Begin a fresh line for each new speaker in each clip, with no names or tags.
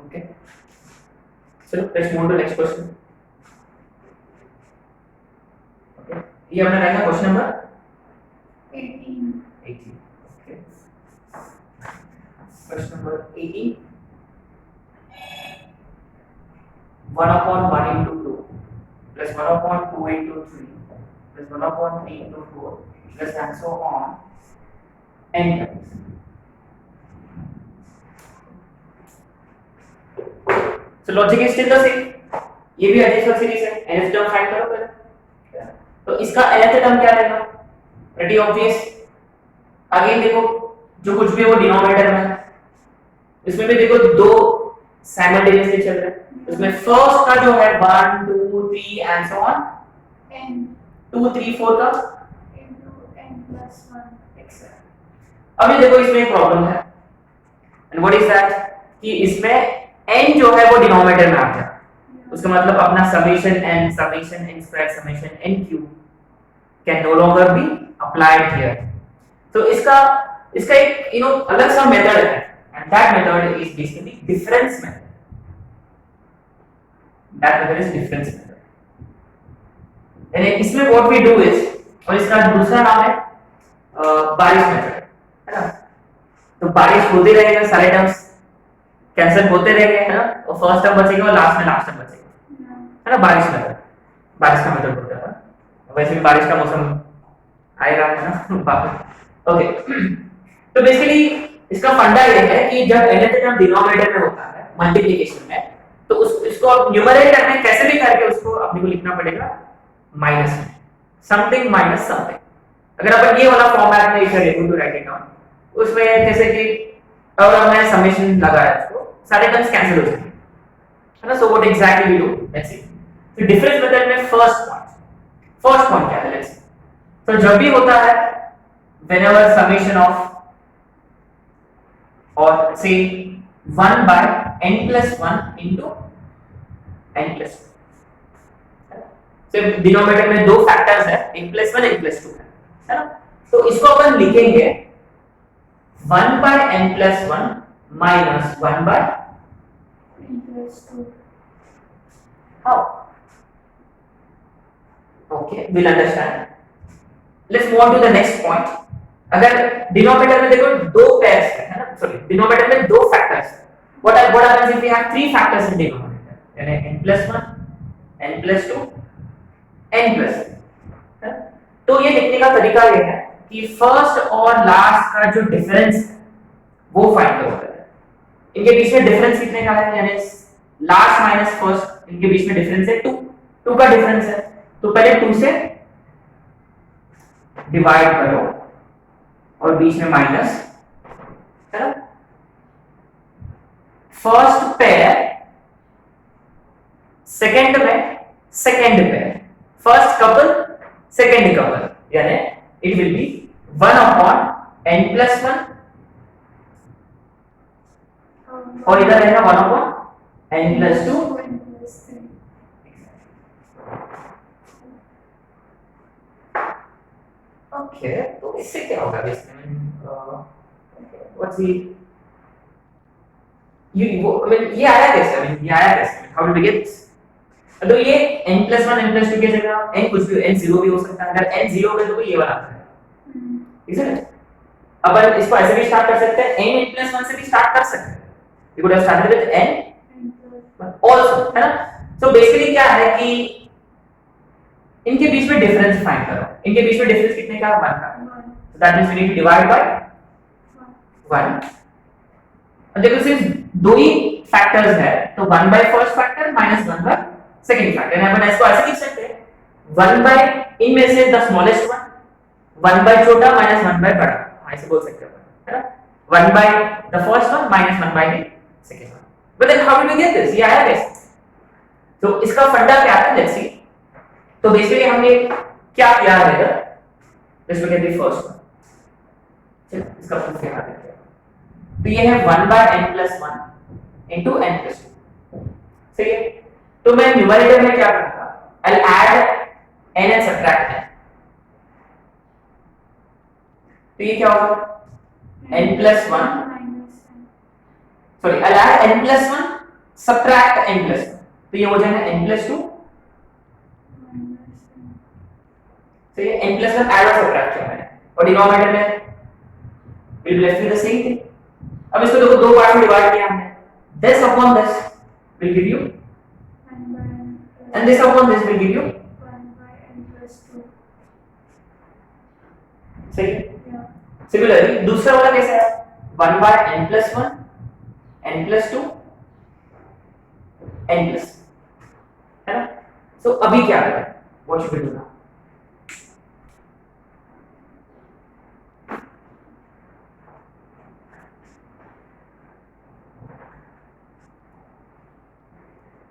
Okay, so let's move to next question. Okay, ये हमने रहेगा question number 18. Okay, question number 18. 1 upon 1 into 2 plus 1 upon 2 into 3 plus 1 upon 3 into 4 plus and so on n times. So logic is still the same. ये भी additional series है, nth term find करो पहले. तो इसका nth term क्या रहेगा? Pretty obvious. Again देखो जो कुछ भी है वो डिनोमिनेटर में है. इसमें भी देखो दो साइमल्टेनियसली चल रहे हैं. इसमें फर्स्ट का जो है 1 2 3 एंड सो ऑन
n
2 3 4 का
into n plus 1.
एक्सेट्रा. अभी देखो इसमें एक प्रॉब्लम है. एंड व्हाट इज दैट कि इसमें n जो है वो डिनोमिनेटर में आ गया. उसका मतलब अपना summation n square summation n cube can no longer be applied here. तो इसका एक अलग सा मेथड है and that method is basically difference method. That method is difference method. यानी इसमें व्हाट वी डू इज, और इसका दूसरा नाम है बारिश मेथड, है ना. तो बारिश होते रहेगा, सारे टर्म्स कैंसिल होते रहेंगे, है ना. और फर्स्ट टर्म बचेगा और लास्ट टर्म बचेगा, है ना. बारिश का मेथड होता है. वैसे भी बारिश का मौसम आएगा, है ना. ओके, तो बेसिकली इसका फंडा ये है कि जब nth टर्म डिनोमिनेटर में होता है मल्टीप्लिकेशन में, तो इसको आप न्यूमरेटर में कैसे भी करके उसको अपने को लिखना पड़ेगा माइनस में, समथिंग माइनस समथिंग. अगर अपन ये वाला फॉर्मेट में इसे regular to write it down, उसमें जैसे कि अगर हमने समेशन लगाया उसको, सारे टर्म्स कैंसिल हो जाएंगे, है ना. So what exactly we do, let's see. तो डिफरेंस मेथड में फर्स्ट पॉइंट क्या है, लेट्स सी. तो जब भी होता है whenever summation of or say 1 by n plus 1 into n plus 2. so denominator में दो फैक्टर्स है, n plus 1 n plus 2 है ना. तो इसको अपन लिखेंगे 1 by n plus 1 minus 1 by
n plus 2.
how? Okay, we'll understand. Let's move on to the next point. अगर denominator में देखो दो पेयर्स है ना, सॉरी डिनोमिनेटर में दो फैक्टर्स है. what happens if we have three factors in denominator, यानी n plus 1 n plus 2 n plus 3. तो ये लिखने का तरीका ये है कि फर्स्ट और लास्ट का जो डिफरेंस है वो फाइंड करो. इनके बीच में डिफरेंस कितने का है, यानी लास्ट माइनस फर्स्ट, इनके बीच में डिफरेंस है 2 का डिफरेंस है. तो पहले 2 से डिवाइड करो और बीच में माइनस, है ना. फर्स्ट पेयर सेकंड में second pair, first couple second couple, यानी it will be 1 upon n plus 1 और इधर रहेगा 1 upon n plus 2
n plus 3.
Okay. तो इससे क्या होगा बेसिकली, व्हाट्स दी ये आया कैसे, हाउ डिड वी गेट. तो ये n plus 1 n plus 2 की जगह n कुछ भी, n 0 भी हो सकता है. अगर n 0 है तो ये वाला आता है, ठीक है. अपन इसको ऐसे भी स्टार्ट कर सकते हैं, n plus 1 से भी स्टार्ट कर सकते हैं. We could have started with n also, है ना. सो बेसिकली क्या है कि इनके बीच में डिफरेंस फाइंड करो. इनके बीच में डिफरेंस कितने का है, 1 का. so that means we need to divide by 1. और देखो सिर्फ दो ही फैक्टर्स है, तो 1 by first factor minus 1 by second factor. अपन इसको ऐसे लिख सकते हैं 1 by इनमें से द स्मॉलेस्ट वन, 1 by छोटा माइनस 1 by बड़ा, ऐसे बोल सकते हैं, है ना. 1 by the first one minus 1 by the second one. But then how did we get this, ये आया कैसे. तो इसका फंडा क्या है, लेट्स सी. तो बेसिकली हमने क्या किया है इधर, let's look at the first one. चलो इसका प्रूफ क्या है. तो ये है 1 by n plus 1 into n plus 2. सही है. तो मैं न्यूमरेटर में क्या करूंगा, I'll add n and subtract n. तो ये क्या होगा, n plus 1, sorry I'll add n plus 1 subtract n plus 1, तो ये हो जाएगा n प्लस 2, तो ये n प्लस 1 ऐड और सब्ट्रैक्ट किया मैंने, और डिनोमिनेटर में will be left with the same thing. अब इसको देखो दो पार्ट में डिवाइड किया हमने, this upon this will give you
1 by n plus
and this upon this will give you
1 by n plus 2.
सही है।
Yeah.
सिमिलरली दूसरा वाला कैसा है, 1 by n plus 1 n plus 2 n plus, है ना। सो अभी क्या करें, what should we do now?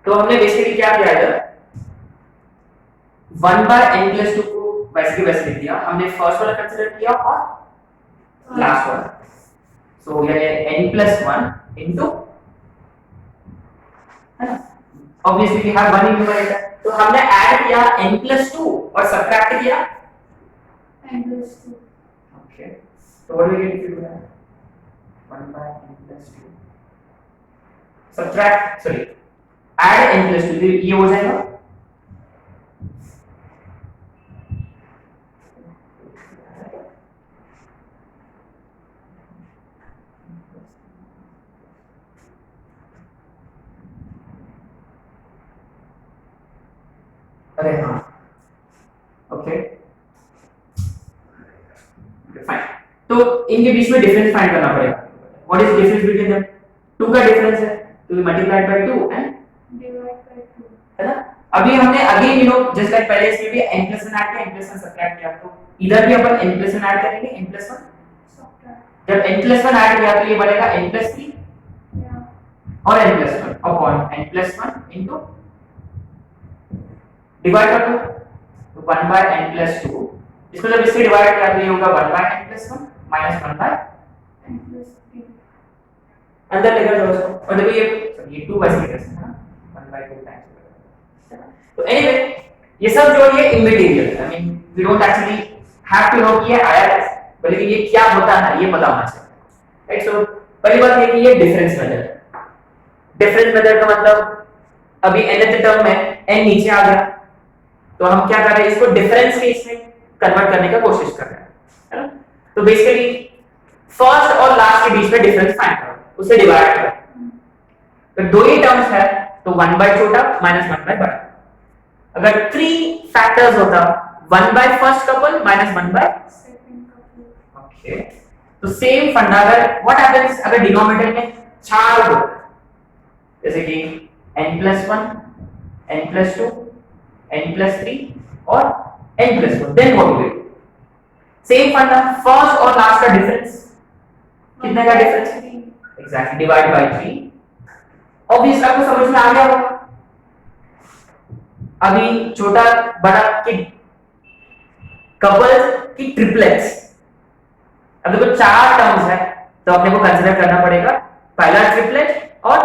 तो हमने बेसिकली क्या किया इधर, 1 by n plus 2 को वैसे के वैसे लिख दिया हमने, फर्स्ट वाला कंसीडर किया और लास्ट वाला, सो ये n plus 1 into, है ना, obviously we have 1 in numerator, तो हमने ऐड किया n plus 2 और सब्ट्रैक्ट किया
n plus 2.
ओके, तो what will get if you do that, 1 by n plus 2 subtract, sorry add n plus 2, ये हो जाएगा अरे हाँ, ओके फाइन, तो इनके बीच में डिफरेंस फाइंड करना पड़ेगा। What is difference between them? 2 का डिफरेंस है, तो we multiplied by 2 and
Divide by 2.
है ना। अभी हमने again you know just like पहले इसमें भी n plus 1 ऐड किया, n plus 1 सब्ट्रैक्ट किया, तो इधर भी अपन n plus 1 ऐड करेंगे, n plus 1,
Subtract.
जब n plus 1 ऐड किया तो ये बनेगा n plus 3
Yeah.
और n plus 1 upon n plus 1 into divide कर दो, तो 1 by n plus 2, इसको जब इससे डिवाइड किया तो ये होगा 1 by n plus 1 minus 1 by
n plus 3.
अंदर लेकर जाओ इसको, और देखो ये 2 वैसे लेकर सकते हैं 1 by 2 टाइम्स। तो एनीवे ये सब जो है immaterial, I mean we don't actually have to know कि ये आया कैसे, बल्कि ये क्या होता है ये पता होना चाहिए, राइट। सो पहली बात ये कि ये डिफरेंस मेथड, डिफरेंस मेथड का मतलब अभी nth टर्म में n नीचे आ गया, तो हम क्या कर रहे हैं, इसको डिफरेंस के इसमें कन्वर्ट करने का कोशिश कर रहे हैं, है ना। तो बेसिकली फर्स्ट और लास्ट के बीच में डिफरेंस फाइंड करो, उसे डिवाइड करो, तो दो ही टर्म्स है तो 1 by छोटा minus 1 by बड़ा। अगर 3 फैक्टर्स होता 1 by first couple minus 1 by
Second couple.
Okay, तो सेम फंडा, अगर व्हाट हैपेंस अगर डिनोमिनेटर में 4 हो, जैसे कि n plus 1 n plus 2 n plus 3 और n plus 1, then what will same funda, first और लास्ट का डिफरेंस कितने का डिफरेंस है,
3.
Exactly divide by 3। ऑब्वियसली आपको समझ में आ गया होगा। अभी छोटा बड़ा की कपल्स की ट्रिपलेट्स, अब देखो 4 टर्म्स है तो अपने को कंसीडर करना पड़ेगा पहला ट्रिपलेट और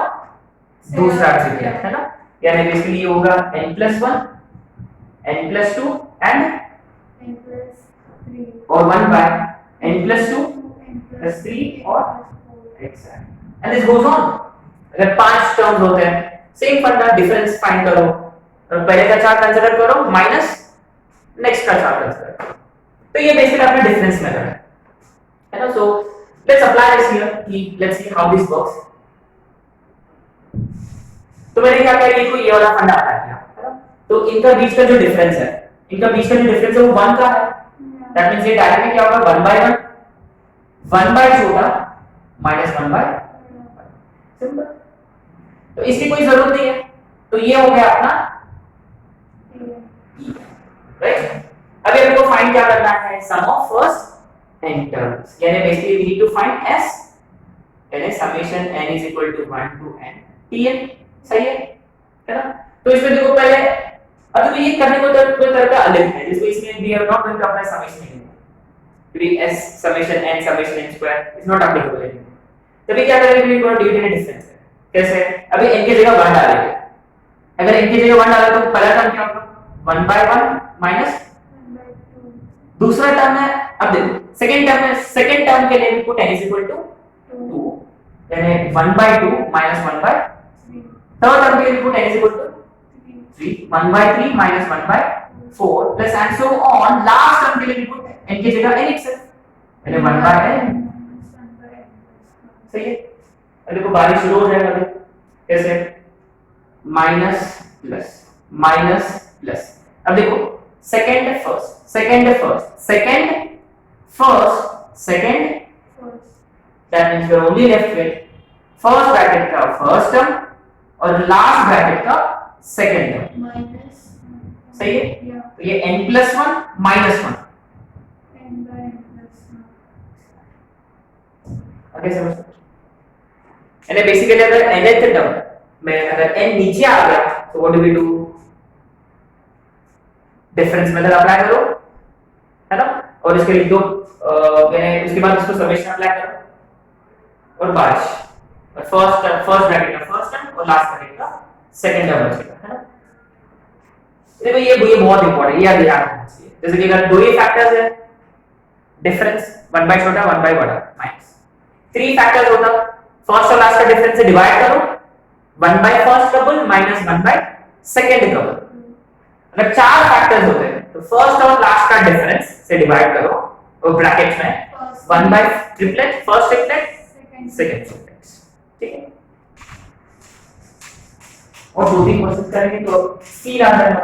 दूसरा ट्रिपलेट, है ना। यानी बेसिकली ये होगा n plus 1 n plus 2 and
n plus 3.
और 1 by n plus 2
n
plus 3
4.
और exact and this goes on. अगर 5 टर्म्स होते हैं सेम फंडा, डिफरेंस फाइंड करो, और पहले का 4 कंसीडर करो माइनस नेक्स्ट का 4 कंसीडर करो, तो ये बेसिकली अपना डिफरेंस मेथड है ना। So let's apply this here, कि let's see how this works. तो मैंने क्या किया, ये को ये वाला फंडा अप्लाई किया, है ना। तो इनका बीच का जो डिफरेंस है, इनका बीच का जो डिफरेंस है वो 1 का है, दैट मींस ये डायरेक्टली क्या होगा 1 by 1, 1 by छोटा minus 1 by सिंपल। तो इसकी कोई जरूरत नहीं है, तो ये हो गया अपना राइट। अभी हमको फाइंड क्या करना है, sum of first n terms, यानी basically we need to find s, यानी summation n is equal to 1 to n tn, सही है ना। तो इसमें देखो पहले, अब तो ये करने को कोई तरीका अलग है, जिसको इसमें we are not going to apply summation anymore, क्योंकि s summation n summation n square is not applicable anymore. तभी क्या करेंगे, we gonna divide in difference. कैसे, अभी n की जगह 1 डालेंगे, अगर n की जगह 1 डाला तो पहला टर्म क्या होगा 1 by 1 minus
1 by 2.
दूसरा टर्म है, अब देखो सेकंड टर्म है, सेकंड टर्म के लिए input n is equal to 2, यानी 1 by 2 minus 1 by
3.
Third term के लिए put n is equal to
3.
3 1 by 3 minus 1 by 4 plus and so on last term के लिए पुट n की जगह n itself यानी 1 by n सही है। अब देखो बारिश शुरू हो जाएगा अभी कैसे माइनस प्लस अब देखो second first that means we are only left with first bracket का first term और last bracket का second term
minus
सही है।
yeah
तो ये n plus 1 minus 1
n by n plus 1
आगे समझ यानी बेसिकली अगर nth टर्म में अगर n नीचे आ गया तो what do we do difference method apply करो है ना और इसके लिख दो मैंने उसके बाद उसको समेशन अप्लाई करो और बारिश और फर्स्ट ब्रैकेट का फर्स्ट टर्म और लास्ट ब्रैकेट का सेकंड टर्म बचेगा है ना। देखो ये बहुत इंपॉर्टेंट ये याद रखना चाहिए जैसे कि अगर दो ही फैक्टर्स है डिफरेंस 1 बाय छोटा 1 बाय बड़ा माइनस 3 फैक्टर्स होता फर्स्ट और लास्ट का डिफरेंस से डिवाइड करो 1 by first double minus 1 by second double. अगर 4 फैक्टर्स होते हैं तो फर्स्ट और लास्ट का डिफरेंस से डिवाइड करो और ब्रैकेट में 1 by triplet first triplet second triplet ठीक है। और 2-3 क्वेश्चन करेंगे तो सी आ जाएगा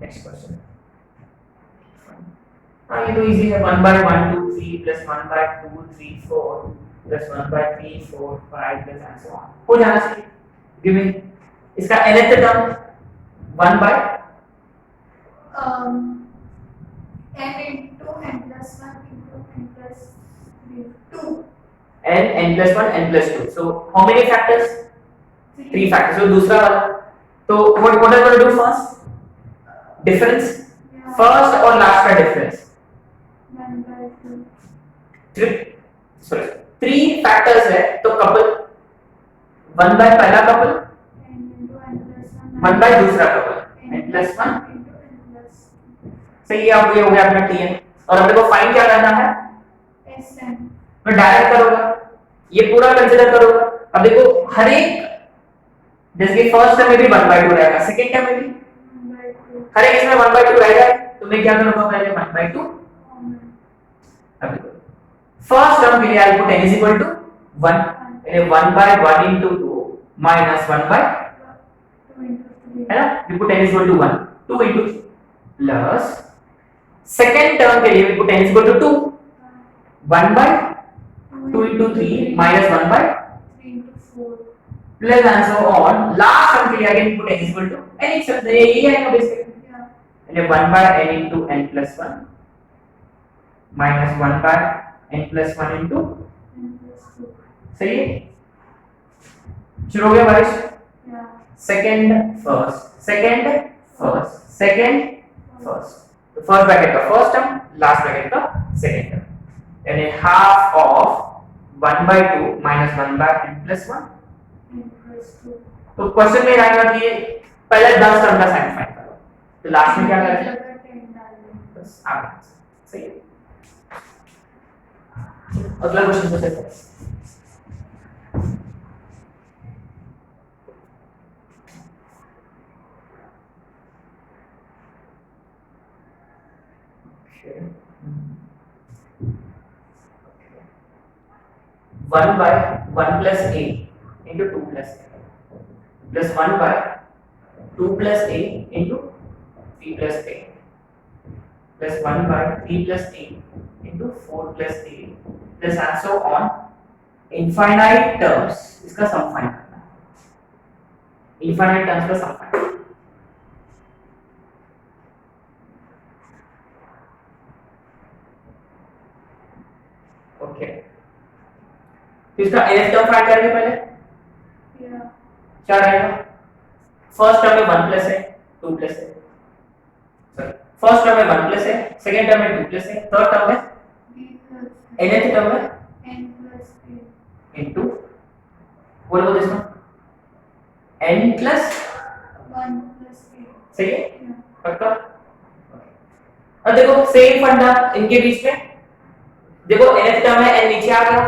नेक्स्ट क्वेश्चन हाँ ये तो इजी है 1 by 1 2 3 plus 1 by 2 3 4 plus 1 by 3 4 5 plus and so on हो जाना चाहिए। गिव मी इसका nth term 1 by
n into n plus 1 into n plus 3 2
n plus 1 n plus 2 so how many factors 3 factors so दूसरा वाला तो what are we going to do first difference first और last का difference
1 by 2
3 factors है तो couple 1 by पहला couple
n into n plus 1
1 बाय दूसरा couple n plus 1
into n plus
सही है। अब ये हो गया अपना tn और अपने को फाइंड क्या करना है
sn
मैं डायरेक्ट करूंगा ये पूरा कंसीडर करूंगा। अब देखो हर एक जैसे फर्स्ट टर्म में भी 1 by 2 रहेगा सेकंड टर्म में भी
1 by 2
हर एक इसमें 1 by 2 रहेगा तो मैं क्या करूंगा पहले 1 by 2 अब देखो फर्स्ट टर्म के लिए I put n is equal to 1 यानी 1 by 1 into 2 minus 1 by
2 into 3
है ना we put n is equal to 1 2 into 3 plus second term के लिए we put n is equal to 2 1 by 2 into 3 minus 1 by
3 into 4
plus and so on last term के लिए again put n is equal to n itself यही है ना basically
yeah
यानी 1 by n into n plus 1 minus 1 by n plus 1 into
n plus 2
सही है। शुरू हो गया बारिश
yeah
सेकंड फर्स्ट तो फर्स्ट ब्रैकेट का फर्स्ट टर्म लास्ट ब्रैकेट का सेकंड टर्म यानी half of 1 by 2 minus 1 by n plus 1
n plus 2
तो क्वेश्चन में आएगा कि ये पहले 10 टर्म का साइन फाइंड करो तो लास्ट में क्या करेंगे
जगह 10 डाल देंगे
बस आगे सही है। अगला क्वेश्चन पूछते हैं one by 1 plus a into 2 plus a plus 1 by 2 plus a into 3 plus a plus 1 by 3 plus a into 4 plus a plus and so on infinite terms इसका सम फाइंड करना है infinite terms का sum find okay तो इसका nth term find करेंगे पहले
yeah
क्या रहेगा फर्स्ट टर्म में 1 प्लस है 2 प्लस है सॉरी फर्स्ट टर्म में 1 प्लस है सेकंड टर्म में 2 प्लस है थर्ड टर्म में
b plus
nth टर्म में
n plus a
into what about this one n plus
1 plus a
सही है
yeah
पक्का अब देखो सेम फंडा इनके बीच में, देखो nth टर्म है n नीचे आ गया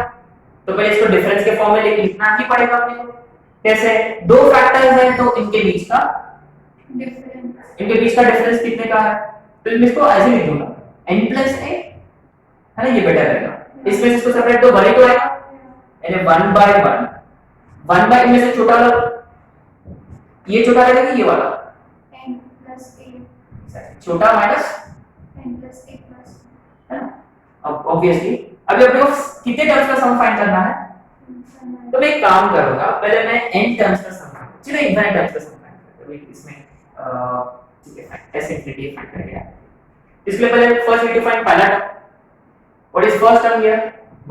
तो पहले इसको डिफरेंस के फॉर्म में लिखना ही पड़ेगा अपने को। कैसे? दो फैक्टर्स हैं तो इनके बीच का डिफरेंस कितने का है, तो मैं इसको ऐसे लिख दूंगा n प्लस a, है ना, ये बेटर रहेगा। इसमें से इसको सेपरेट तो बड़े तो आएगा, यानी 1 by 1, 1 by इनमें से छोटा वाला ये छोटा रहेगा कि ये वाला
n plus a,
छोटा minus
n plus a plus,
है ना। अब ऑब्वियसली अभी अपने को कितने टर्म्स का सम फाइंड करना है, तो मैं एक काम करूंगा, पहले मैं n टर्म्स का सम फाइंड, चलो इनफाइनाइट टर्म्स का सम फाइंड करते हैं। इसमें ठीक है s इंफिनिटी फाइंड करेंगे। इसके लिए पहले फर्स्ट वी टू फाइंड पहला term, what is first term here,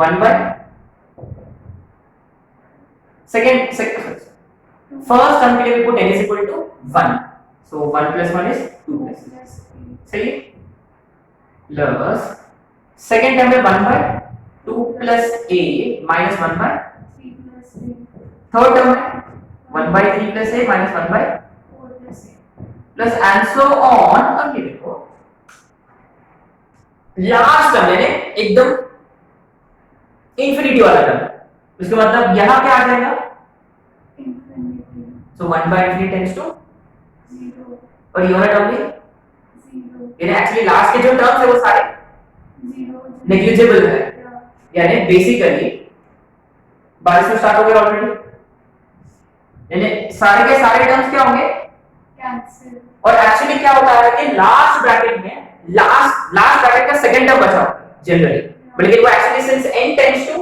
1 by second first term के लिए we put n is equal to 1, so 1 plus 1 is 2 plus, सही है, प्लस सेकंड टर्म में 1 by 2 plus a minus 1 by
3 plus a,
third term में 1 by 3 plus a minus 1 by
4 plus a,
plus and so on। अब ये देखो last term यानी एकदम infinity वाला टर्म, उसका मतलब यहां क्या आ जाएगा,
infinity,
so 1 by infinity tends to
0,
और ये वाला टर्म भी
0,
यानी एक्चुअली लास्ट के जो टर्म्स है वो सारे
0,
नेग्लिजिबल है, यानी बेसिकली 22 में स्टार्ट हो गया ऑलरेडी, यानी सारे के सारे टर्म्स क्या होंगे
cancel,
और एक्चुअली क्या होता है कि लास्ट ब्रैकेट में लास्ट ब्रैकेट का सेकंड टर्म बचा होता है जनरली, बट लेकिन वो actually since n tends to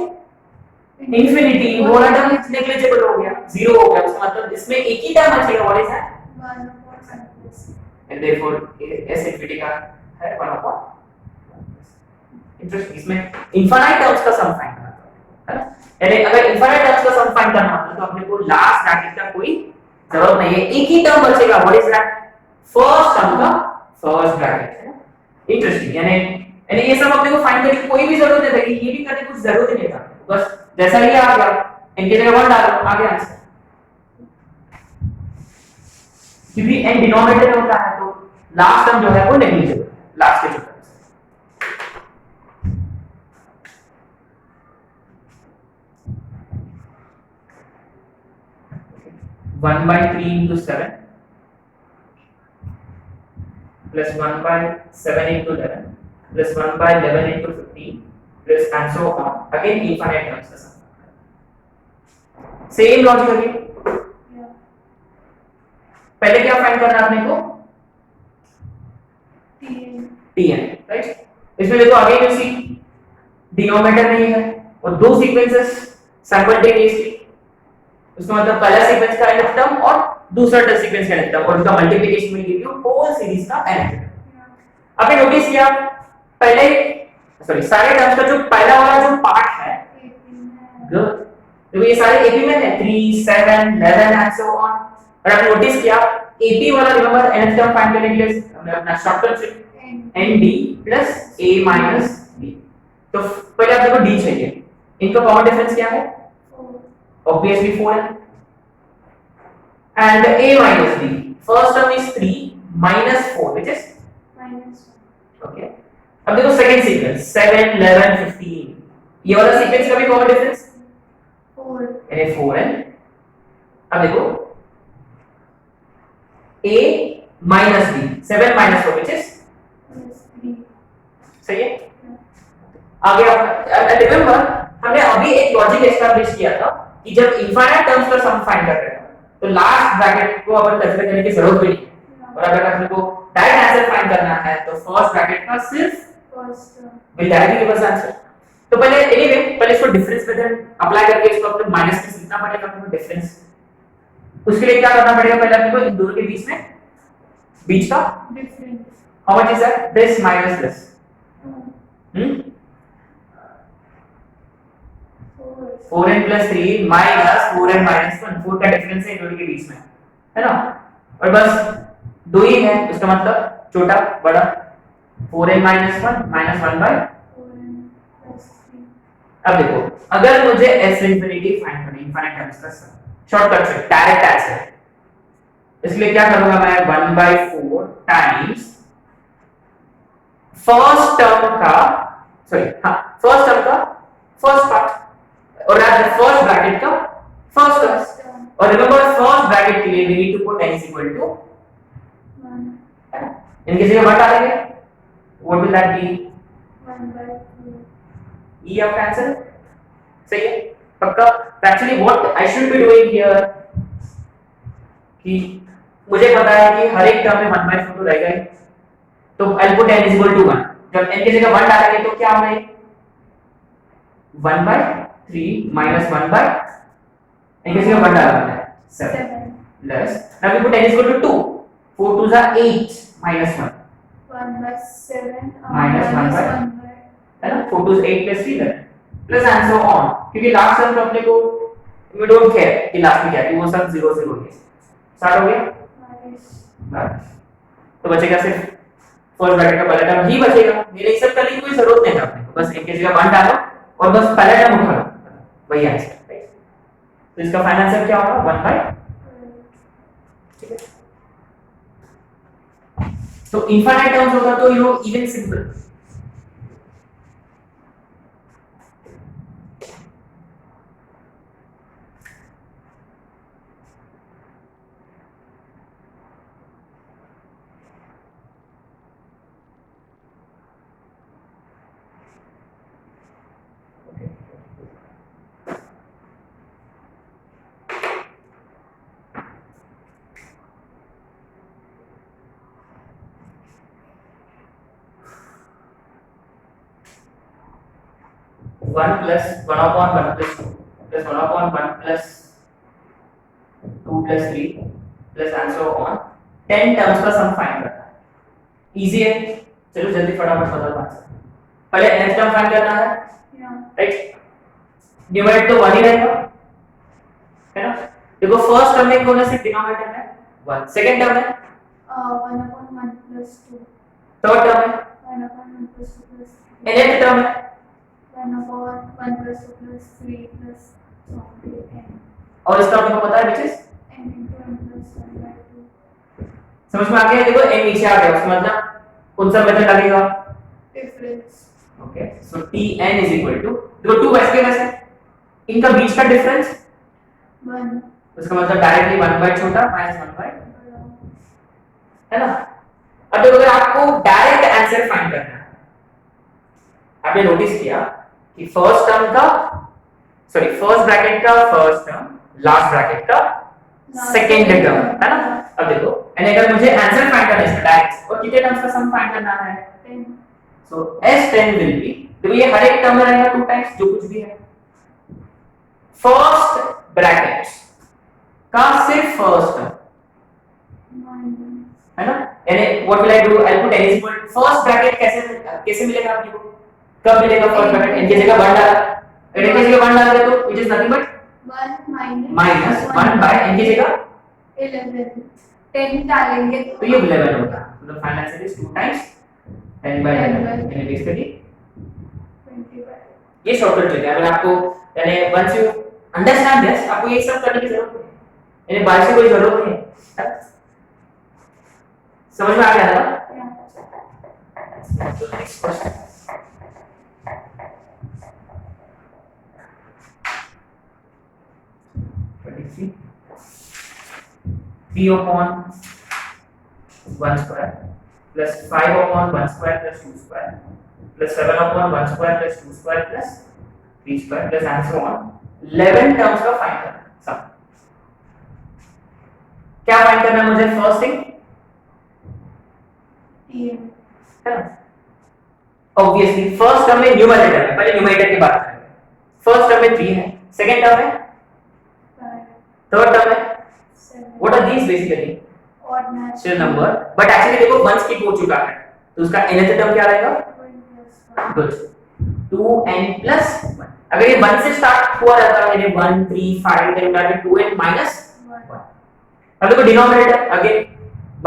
infinity वो वाला टर्म नेग्लिजिबल हो गया, जीरो हो गया, उसका मतलब इसमें एक ही टर्म बचेगा, what is that
1 upon 1 plus,
and therefore s infinity का है 1 अपॉन। इंटरेस्टिंग, इसमें इनफाइनाइट टर्म्स का सम फाइंड करना है ना, यानी अगर इनफाइनाइट टर्म्स का सम फाइंड करना होता तो अपने को लास्ट ब्रैकेट का कोई जरूरत नहीं है, एक ही टर्म बचेगा, what is that first term का फर्स्ट ब्रैकेट है ना। इंटरेस्टिंग, यानी ये सब अपने को फाइंड करने की कोई भी जरूरत नहीं थी, ये भी करने की कुछ जरूरत ही नहीं था, बस जैसा ही आ गया n की जगह 1 डालो आ गया आंसर, क्योंकि n डिनोमिनेटर में होता है तो लास्ट टर्म जो है वो नेग्लिजिबल है, लास्ट के जो terms 1 by 3 into 7 plus 1 by 7 into 11 plus 1 by 11 into 15 plus and so on, again infinite terms का सम, सेम लॉजिक अगेन। पहले क्या फाइंड करना है अपने को tn, राइट। इसमें देखो अगेन यू सी डिनोमिनेटर नहीं है और दो सीक्वेंसेस साइमल्टेनियसली, उसका मतलब पहला सीक्वेंस का एंड ऑफ टर्म और दूसरा टर्म सीक्वेंस का एंड ऑफ टर्म, और उनका multiplication will give you whole series का एंड ऑफ टर्म। आपने नोटिस किया पहले सॉरी सारे टर्म्स का जो पहला वाला जो पार्ट है गुड, तो ये सारे एपी में है 3 7 11 एंड सो ऑन, और आपने नोटिस किया एपी वाला रिमेंबर एंड टर्म फाइंड करने के लिए हमने अपना shortcut trick nd plus a minus b, तो पहले आप देखो d चाहिए, इनका कॉमन डिफरेंस क्या है, obviously 4 है, and a minus b, first term is 3 minus 4 which is
minus 1,
okay। अब देखो सेकंड सीक्वेंस 7 11 15, ये वाला सीक्वेंस का भी कॉमन डिफरेंस
4,
यानी 4 है। अब देखो a minus b 7 minus 4 which is
plus 3,
सही है। आगे आप रिमेंबर हमने अभी एक लॉजिक एस्टैब्लिश किया था कि जब इनफाइनाइट टर्म्स का सम फाइंड कर रहे हैं तो लास्ट ब्रैकेट को अपन कंसीडर करने की जरूरत भी नहीं है, और अगर अपने को डायरेक्ट आंसर फाइंड करना है तो फर्स्ट ब्रैकेट का सिर्फ
first term,
will directly give us answer. तो पहले एनीवे पहले इसको डिफरेंस मेथड अप्लाई करके इसको अपने माइनस में लिखना पड़ेगा अपने को डिफरेंस, उसके लिए क्या करना पड़ेगा, पहले अपने को इन दोनों के बीच का
difference,
how much is that, this minus this 4n plus 3 minus 4n minus 1, 4 का डिफरेंस है इन दोनों के बीच में, है ना, और बस दो ही है, उसका मतलब छोटा बड़ा 4n minus 1 minus 1 by
4n plus 3,
अब देखो अगर मुझे s इंफिनिटी फाइंड करना है इनफाइनाइट टर्म्स का सम, शॉर्टकट से डायरेक्ट आंसर, इसलिए क्या करूंगा मैं 1 by 4 टाइम्स फर्स्ट टर्म का फर्स्ट टर्म का फर्स्ट पार्ट और फर्स्ट ब्रैकेट का फर्स्ट टर्म।
First term.
और रिमेंबर फर्स्ट ब्रैकेट के लिए we need to put n is equal to
1.
इनके जगह 1 डालेंगे, what will that be?
1/2.
E आपका आंसर सही है पक्का। Actually what I should be doing here कि मुझे पता है कि हर एक टर्म में 1/4 तो रहेगा ही, तो I'll put n is equal to 1। जब n की जगह 1 डालेंगे तो क्या होगा, 1/3 minus 1 by n की जगह 1 डालना है 7
7.
plus now we put n is equal to 2, 4 2s are 8 minus 1
1/7
Minus 1 by-
1 by
है ना, 4 2s 8 plus 3 plus and so on, क्योंकि लास्ट टर्म तो अपने को वी डोंट केयर कि लास्ट में क्या है, कि वो सब 0 0 है। स्टार्ट हो गया
minus
तो बचेगा सिर्फ फर्स्ट ब्रैकेट का पहला टर्म ही बचेगा। मेरे ये सब करने की कोई जरूरत नहीं है आपने को, बस इनके जगह 1 डालो और बस पहला टर्म उठा लो, वही आंसर राइट। तो इसका फाइनल आंसर क्या होगा 1 बाय, ठीक है। तो इनफाइनाइट टर्म्स होगा तो you know even simple, one plus 1/1 plus 2 plus 1/1 plus 2 plus 3 plus and so on 10 terms का सम फाइंड करना है। इजी है, चलो जल्दी फटाफट बता दो आंसर। पहले nth टर्म फाइंड करना है
yeah
राइट, न्यूमरेटर तो 1 ही रहेगा है ना। देखो फर्स्ट टर्म में कौन सा डिनोमिनेटर है 1, सेकंड टर्म है
1/1 plus 2
थर्ड टर्म है
1/1 plus 2 plus 3
nth टर्म है
1/1 plus 2 plus 3 plus n
और इसका आपको पता है which is
n into n plus 1/2
समझ में आ गया। देखो n नीचे आ गया, उसका मतलब कौन सा मेथड लगेगा,
difference
okay. So tn is equal to, देखो 2 वैसे के वैसे इनका बीच का डिफरेंस
1
उसका मतलब डायरेक्टली 1 बाय छोटा माइनस 1 बाय, है ना। अब देखो अगर आपको डायरेक्ट आंसर फाइंड करना है, आपने नोटिस किया कि फर्स्ट टर्म का फर्स्ट ब्रैकेट का फर्स्ट टर्म, लास्ट ब्रैकेट का सेकंड टर्म, है ना। अब देखो यानी अगर मुझे आंसर फाइंड करना है इसका डायरेक्ट और कितने टर्म्स का सम फाइंड करना है,
10
सो S10 विल बी, देखो ये हर एक टर्म में रहेगा 2 टाइम्स जो कुछ भी है, फर्स्ट ब्रैकेट का सिर्फ फर्स्ट टर्म,
minus
है ना। यानी what will I do, I put n is equal first bracket कैसे मिलेगा आपको, कब मिलेगा फर्स्ट ब्रैकेट, n की जगह 1 डाला, अगर n की जगह 1 डाल दे तो which is nothing but
1
minus 1 by n की जगह
11 10 डालेंगे
तो ये 11 होगा। मतलब final answer is 2 times 10 by 11 यानी बेसिकली
20
ये शॉर्टकट ट्रिक है। अगर आपको यानी वंस यू अंडरस्टैंड दिस, आपको ये सब करने की जरूरत नहीं है, यानी बाहर से कोई जरूरत नहीं है, समझ में आ गया ना।
yeah
next question, three upon 1 square plus 5 upon 1 square plus 2 square plus 7 upon 1 square plus 2 square plus 3 square plus and so on 11 terms का फाइंड करना है सम। क्या फाइंड करना है मुझे, फर्स्ट थिंग है ना, ऑब्वियसली फर्स्ट टर्म में न्यूमरेटर है, पहले न्यूमरेटर की बात करेंगे। फर्स्ट टर्म में 3 है, सेकंड टर्म में
5
थर्ड टर्म में
7
what are these basically
odd natural
natural number, but actually देखो 1 स्किप हो चुका है तो उसका nth टर्म क्या रहेगा,
1
गुड 2n plus 1। अगर ये 1 से स्टार्ट हुआ रहता है, यानी 1 3 5 10 डालेंगे 2n minus 1। अब देखो denominator again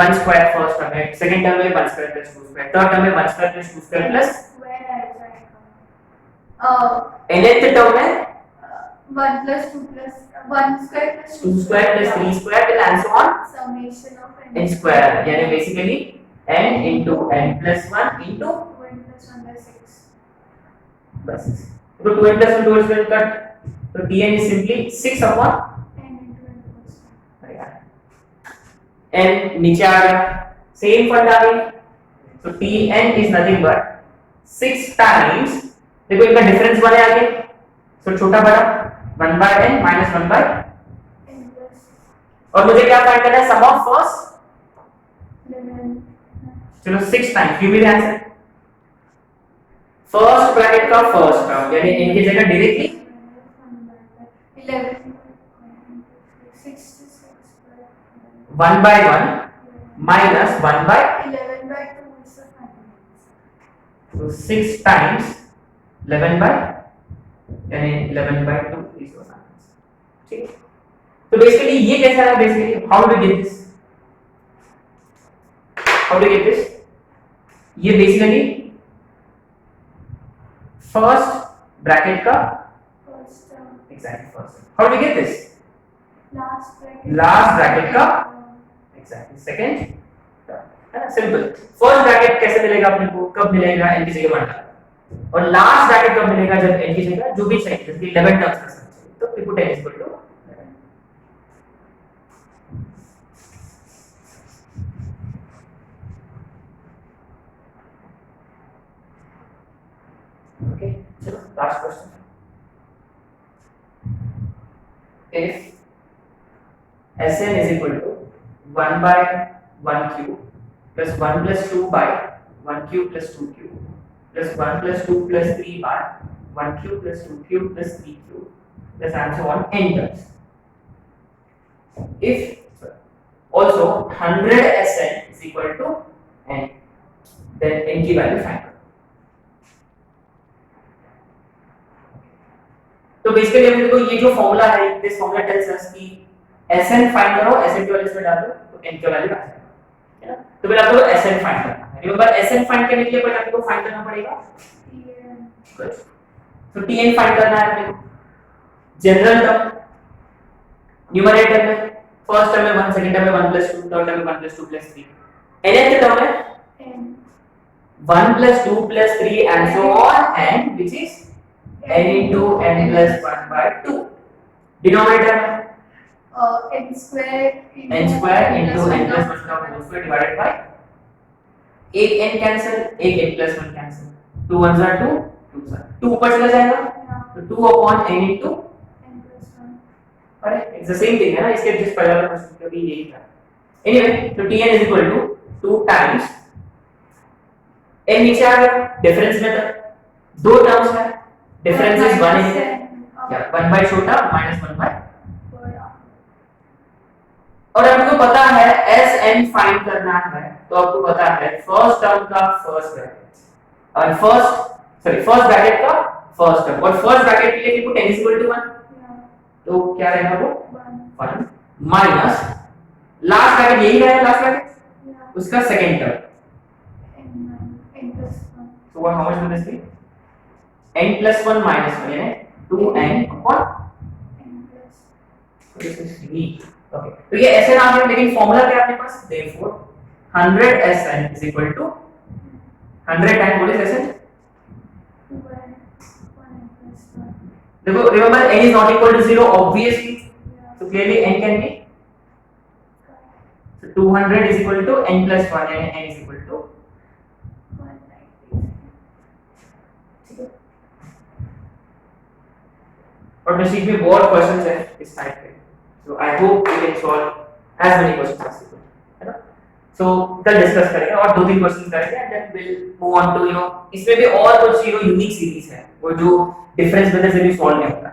1 square first term है, सेकंड टर्म में 1 square plus 2 square, third term में 1 square plus 2 square plus nth term में
1 plus 2 plus 1 square plus
2 square plus 3 square till and so on
summation of
n square, यानी basically n into n plus 1 into
plus 1 by 6.
बस तो 2n plus 1 2n square cut तो tn is simply 6 upon
n into n plus 1.
n नीचे आ गया same fund आ गई तो tn is nothing but 6 times देखो इनका डिफरेंस वाले आगे तो छोटा बड़ा 1 by n minus 1 by
n plus
और मुझे क्या फाइंड करना है सम ऑफ फर्स्ट
11.
चलो 6 टाइम्स यू भी आंसर फर्स्ट ब्रैकेट का फर्स्ट टर्म यानी इनकी जगह directly
11.
1 by 1 minus 1 by
11 by 2 is the final.
so 6 times 11 by यानी 11 by 2 is your answer ठीक है तो बेसिकली ये कैसा है basically how do get this how do get this ये बेसिकली फर्स्ट ब्रैकेट का
First term.
Exactly first how do get this
Last bracket
का एग्जैक्टली सेकंड है ना सिंपल फर्स्ट ब्रैकेट कैसे मिलेगा अपने को कब मिलेगा n की जगह 1 डाल और लास्ट ब्रैकेट कब मिलेगा जब n की जगह जो भी चाहिए जैसे 11 टर्म्स का सम चाहिए तो we put n equal to 11 okay चलो last question if Sn is equal to 1 by 1 cube plus 1 plus 2 by 1 cube plus 2 cube plus 1 plus 2 plus 3 by 1 cube plus 2 cube plus 3 cube plus and so on n terms. If also 100 Sn is equal to n, then n की value find करो. तो basically हम देखो ये जो formula है this formula tells us कि Sn find करो Sn की वैल्यू इसमें डाल दो तो n की वैल्यू आ जाएगी है ना तो पहले आपको Sn फाइंड करना है रिमेंबर Sn फाइंड करने के लिए पहले आपको फाइंड करना पड़ेगा गुड तो Tn फाइंड करना है अपने को जनरल टर्म न्यूमरेटर में फर्स्ट टर्म में 1 सेकंड टर्म में 1 plus 2 थर्ड टर्म में 1 plus 2 plus 3 nth टर्म में
n
1 plus 2 plus 3 and so on and which is n into n plus 1 by 2 denominator में
n square
n square into n plus 1 का whole square divided by एक n cancel एक n plus 1 cancel 2 1s are 2 2s are 2 ऊपर चला जाएगा तो 2 upon n into
n plus 1.
अरे it's the same thing है ना इसके जिस पहले वाला क्वेश्चन का भी यही था एनीवे तो tn is equal to 2 times n नीचे आ गया डिफरेंस में तो दो टर्म्स है डिफरेंस इज 1 in या 1 by छोटा minus 1 by और आपको पता है Sn फाइंड करना है तो आपको पता है फर्स्ट टर्म का फर्स्ट ब्रैकेट और फर्स्ट ब्रैकेट का फर्स्ट टर्म और फर्स्ट ब्रैकेट के लिए पुट n इक्वल टू 1 तो क्या रहेगा वो 1 माइनस लास्ट ब्रैकेट यही रहेगा लास्ट ब्रैकेट उसका second term
n plus 1.
so what how much will this be n plus 1 minus 1 यानी 2n upon
n plus
so this is weak okay तो ये Sn आ गया लेकिन फार्मूला क्या है अपने पास therefore 100 Sn is equal to 100 times what is Sn
1 plus 1.
देखो remember n is not equal to 0 obviously so clearly n can be so 200 is equal to n plus 1 यानी n is equal to
190.
और basic में बहुत questions है इस type के so I hope we can solve as many questions as possible है ना so कल डिस्कस करेंगे और दो तीन क्वेश्चन करेंगे and then we'll move on to इसमें भी और कुछ यूनिक सीरीज है वो जो डिफरेंस मेथड से भी सॉल्व नहीं होता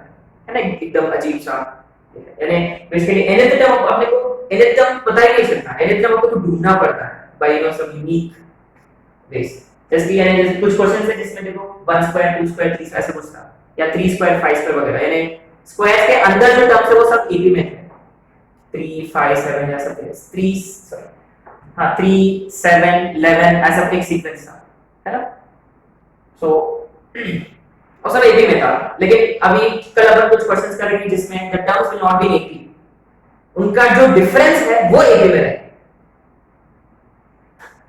है ना एकदम अजीब सा यानी बेसिकली nth टर्म अपने को nth टर्म पता ही नहीं चलता nth टर्म आपको ढूंढना पड़ता है बाय सम यूनिक वेज जैसे यानी जैसे कुछ क्वेश्चंस है जिसमें देखो 1 स्क्वायर 2 स्क्वायर 3 ऐसे कुछ था या 3 स्क्वायर 5 स्क्वायर वगैरह यानी स्क्वायर्स के अंदर जो टर्म्स है वो सब एबी में है 3 5 7 ऐसा है 3 सॉरी हां 3 7 11 ऐसा एक सीक्वेंस था है ना सो और सब एबी में था लेकिन अभी कल अपन कुछ क्वेश्चंस करेंगे जिसमें the terms will not be AB उनका जो डिफरेंस है वो एबी में रहेगा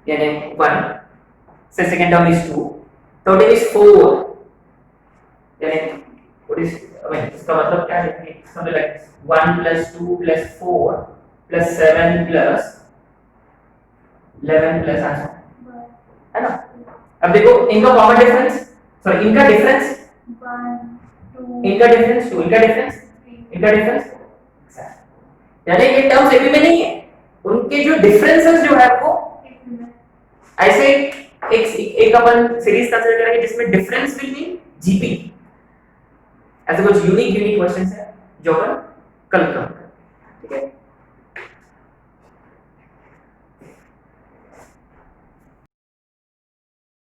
यानी 1 से सेकंड टर्म इज 2 13 is 4 यानी what is I mean इसका मतलब क्या है कि something like 1 plus 2 plus 4 plus 7 plus 11 plus answer है ना। अब देखो इनका कॉमन डिफरेंस, सॉरी इनका डिफरेंस
1 2
इनका डिफरेंस 2 इनका डिफरेंस
3
इनका डिफरेंस यानी ये टर्म्स एबी में नहीं है, उनके जो डिफरेंसेस जो है वो ऐसे एक अपन सीरीज कंसीडर करेंगे जिसमें डिफरेंस विल बी जीपी। ऐसे कुछ यूनिक क्वेश्चंस है जो अपन कल करेंगे, ठीक है।